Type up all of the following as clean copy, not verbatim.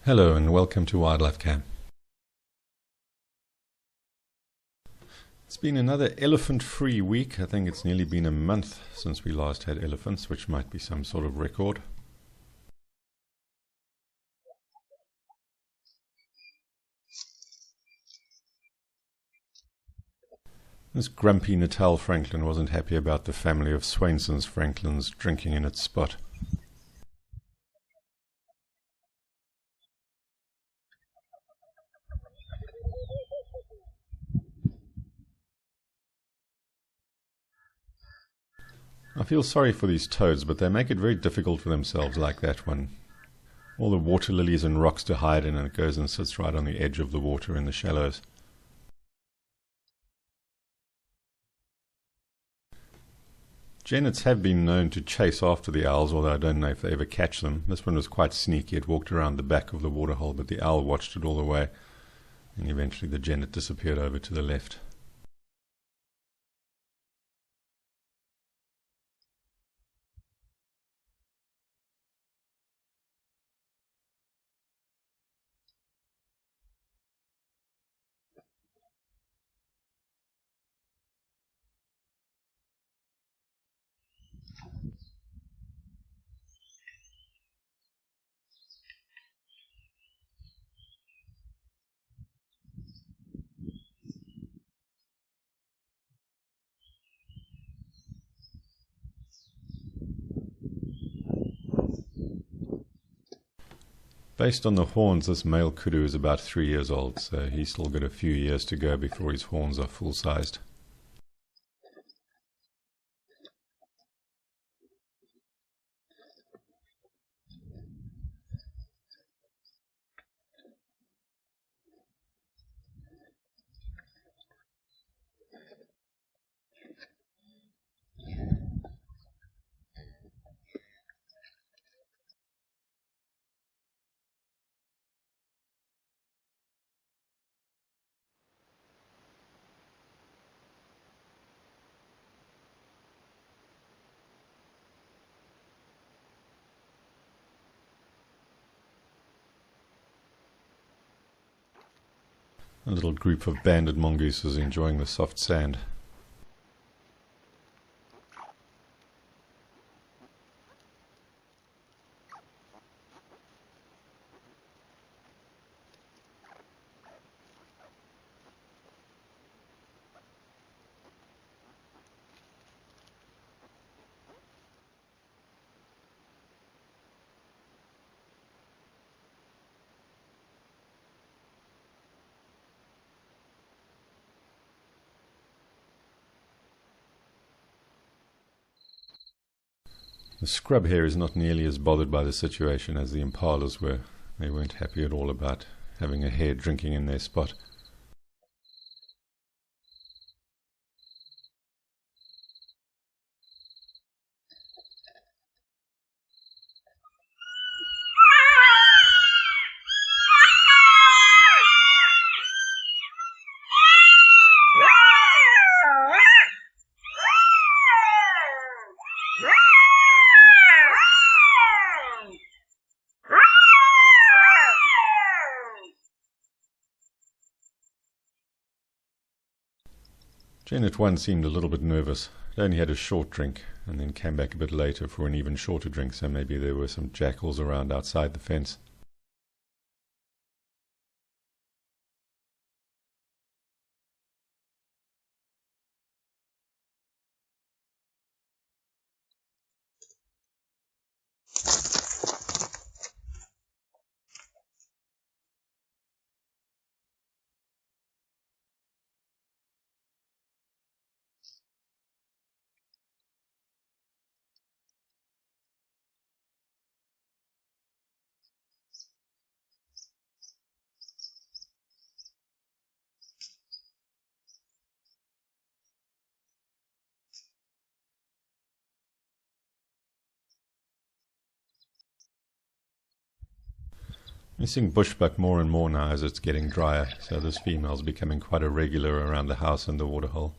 Hello and welcome to Wildlife Cam. It's been another elephant-free week. I think it's nearly been a month since we last had elephants, which might be some sort of record. This grumpy Natal Franklin wasn't happy about the family of Swainson's Franklins drinking in its spot. I feel sorry for these toads, but they make it very difficult for themselves like that one. All the water lilies and rocks to hide in, and it goes and sits right on the edge of the water in the shallows. Genets have been known to chase after the owls, although I don't know if they ever catch them. This one was quite sneaky. It walked around the back of the waterhole, but the owl watched it all the way, and eventually the genet disappeared over to the left. Based on the horns, this male kudu is about 3 years old, so he's still got a few years to go before his horns are full-sized. A little group of banded mongooses enjoying the soft sand. The scrub hare is not nearly as bothered by the situation as the impalas were. They weren't happy at all about having a hare drinking in their spot. Genet 1 seemed a little bit nervous. It only had a short drink and then came back a bit later for an even shorter drink, so maybe there were some jackals around outside the fence. We're seeing bushbuck more and more now as it's getting drier, so this female's becoming quite a regular around the house and the waterhole.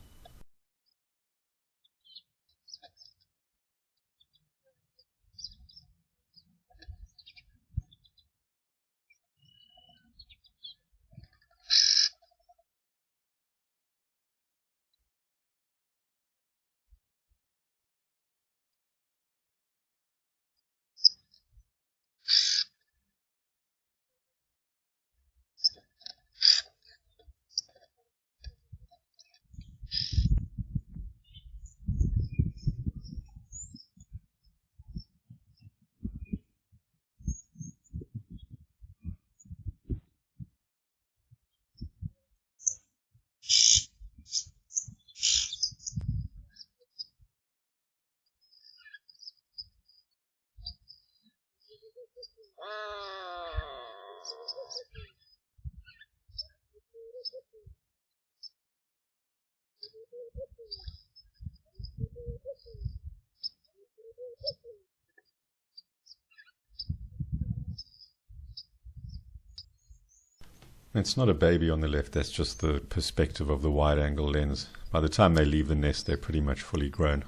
It's not a baby on the left, that's just the perspective of the wide-angle lens. By the time they leave the nest, they're pretty much fully grown.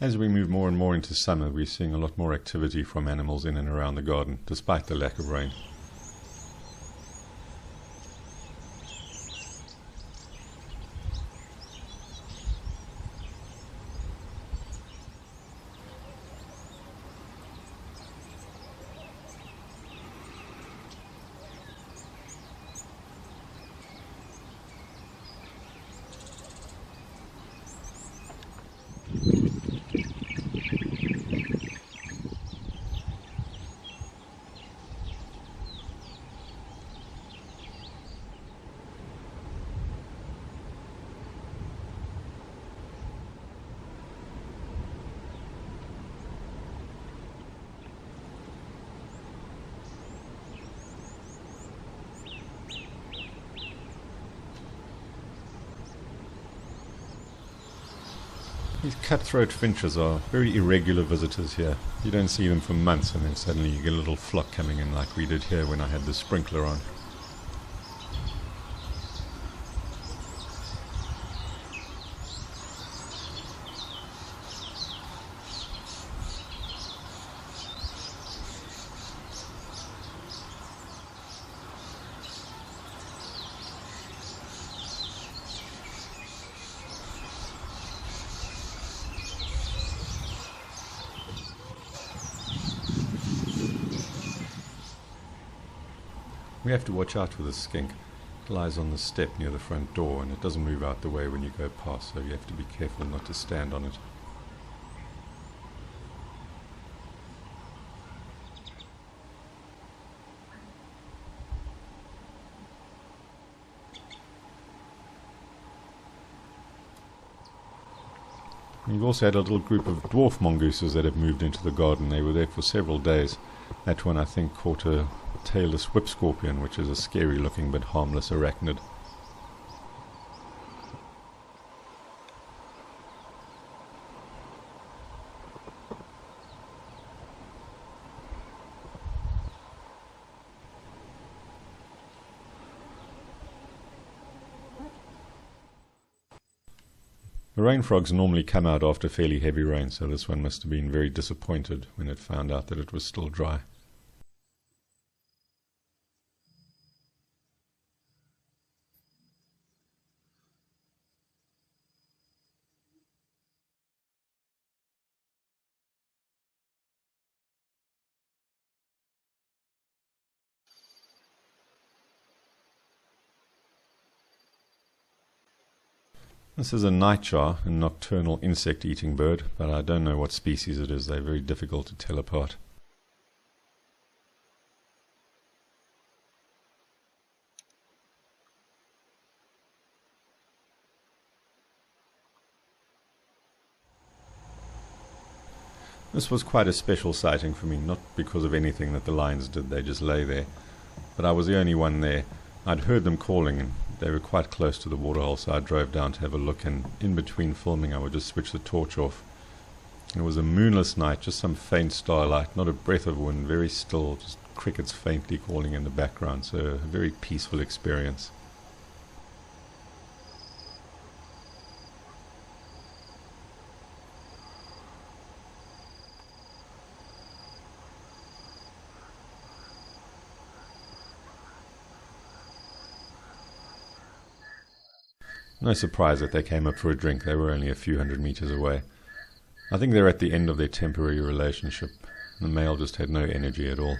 As we move more and more into summer, we're seeing a lot more activity from animals in and around the garden, despite the lack of rain. These cutthroat finches are very irregular visitors here. You don't see them for months and then suddenly you get a little flock coming in like we did here when I had the sprinkler on. We have to watch out for this skink. It lies on the step near the front door and it doesn't move out the way when you go past, so you have to be careful not to stand on it. We've also had a little group of dwarf mongooses that have moved into the garden. They were there for several days. That one I think caught a tailless whip scorpion, which is a scary looking but harmless arachnid. The rain frogs normally come out after fairly heavy rain, so this one must have been very disappointed when it found out that it was still dry. This is a nightjar, a nocturnal insect-eating bird, but I don't know what species it is. They're very difficult to tell apart. This was quite a special sighting for me, not because of anything that the lions did, they just lay there. But I was the only one there. I'd heard them calling and they were quite close to the waterhole, so I drove down to have a look, and in between filming I would just switch the torch off. It was a moonless night, just some faint starlight, not a breath of wind, very still, just crickets faintly calling in the background, so a very peaceful experience. No surprise that they came up for a drink. They were only a few hundred meters away. I think they're at the end of their temporary relationship. The male just had no energy at all.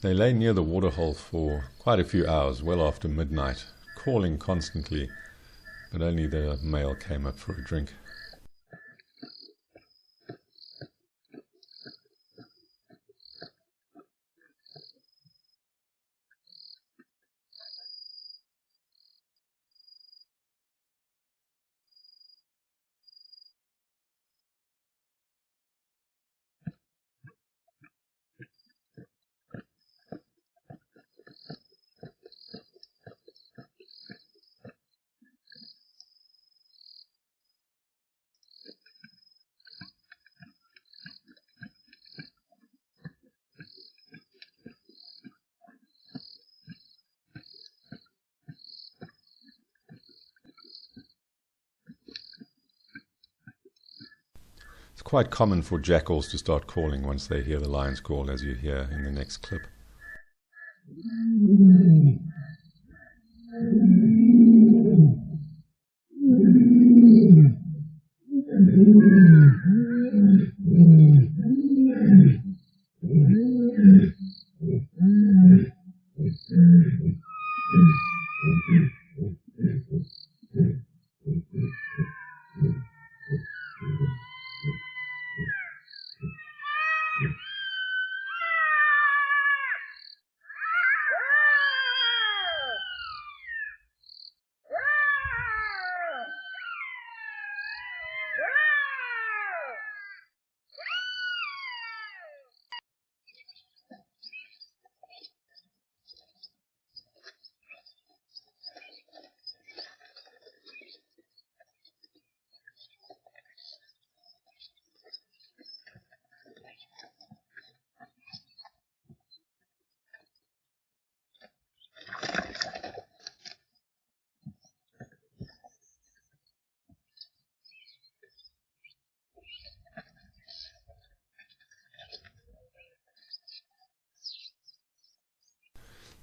They lay near the waterhole for quite a few hours, well after midnight, calling constantly, but only the male came up for a drink. It's quite common for jackals to start calling once they hear the lion's call, as you hear in the next clip.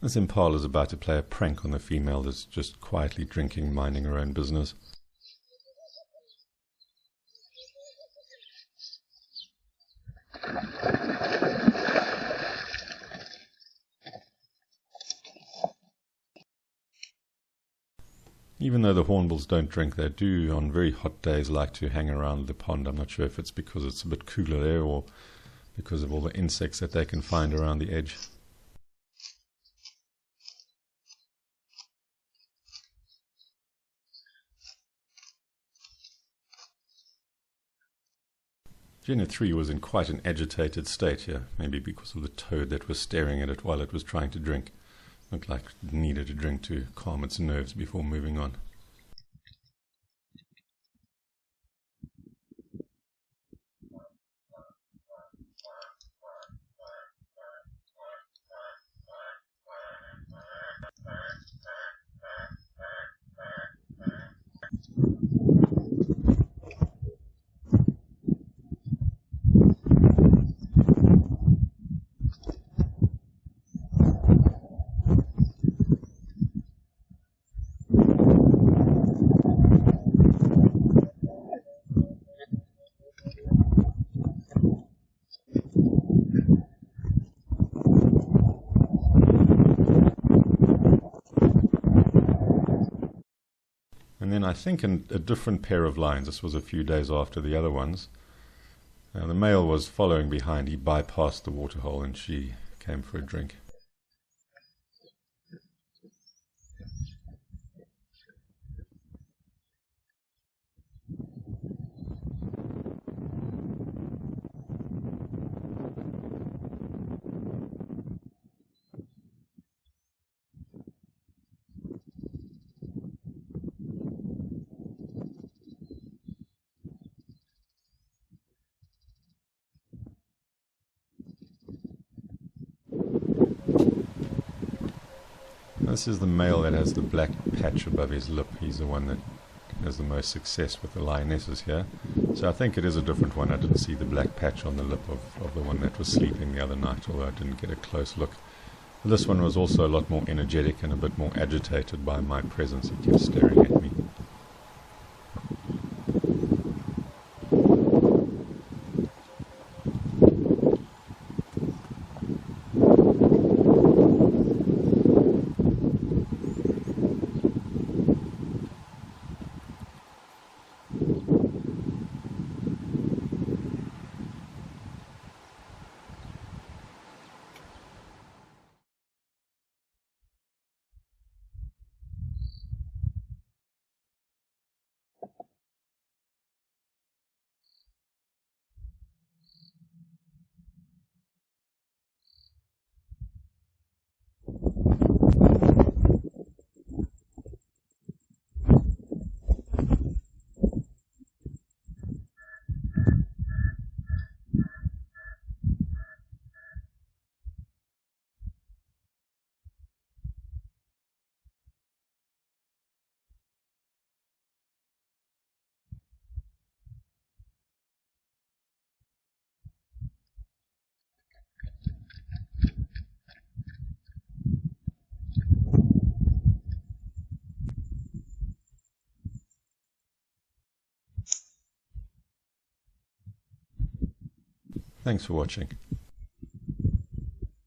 This impala is about to play a prank on the female that's just quietly drinking, minding her own business. Even though the hornbills don't drink, they do on very hot days like to hang around the pond. I'm not sure if it's because it's a bit cooler there or because of all the insects that they can find around the edge. Genet 3 was in quite an agitated state here, maybe because of the toad that was staring at it while it was trying to drink. Looked like it needed a drink to calm its nerves before moving on. And then I think in a different pair of lines, this was a few days after the other ones, the male was following behind. He bypassed the waterhole and she came for a drink. This is the male that has the black patch above his lip. He's the one that has the most success with the lionesses here. So I think it is a different one. I didn't see the black patch on the lip of the one that was sleeping the other night, although I didn't get a close look. This one was also a lot more energetic and a bit more agitated by my presence. He kept staring at me. Thanks for watching.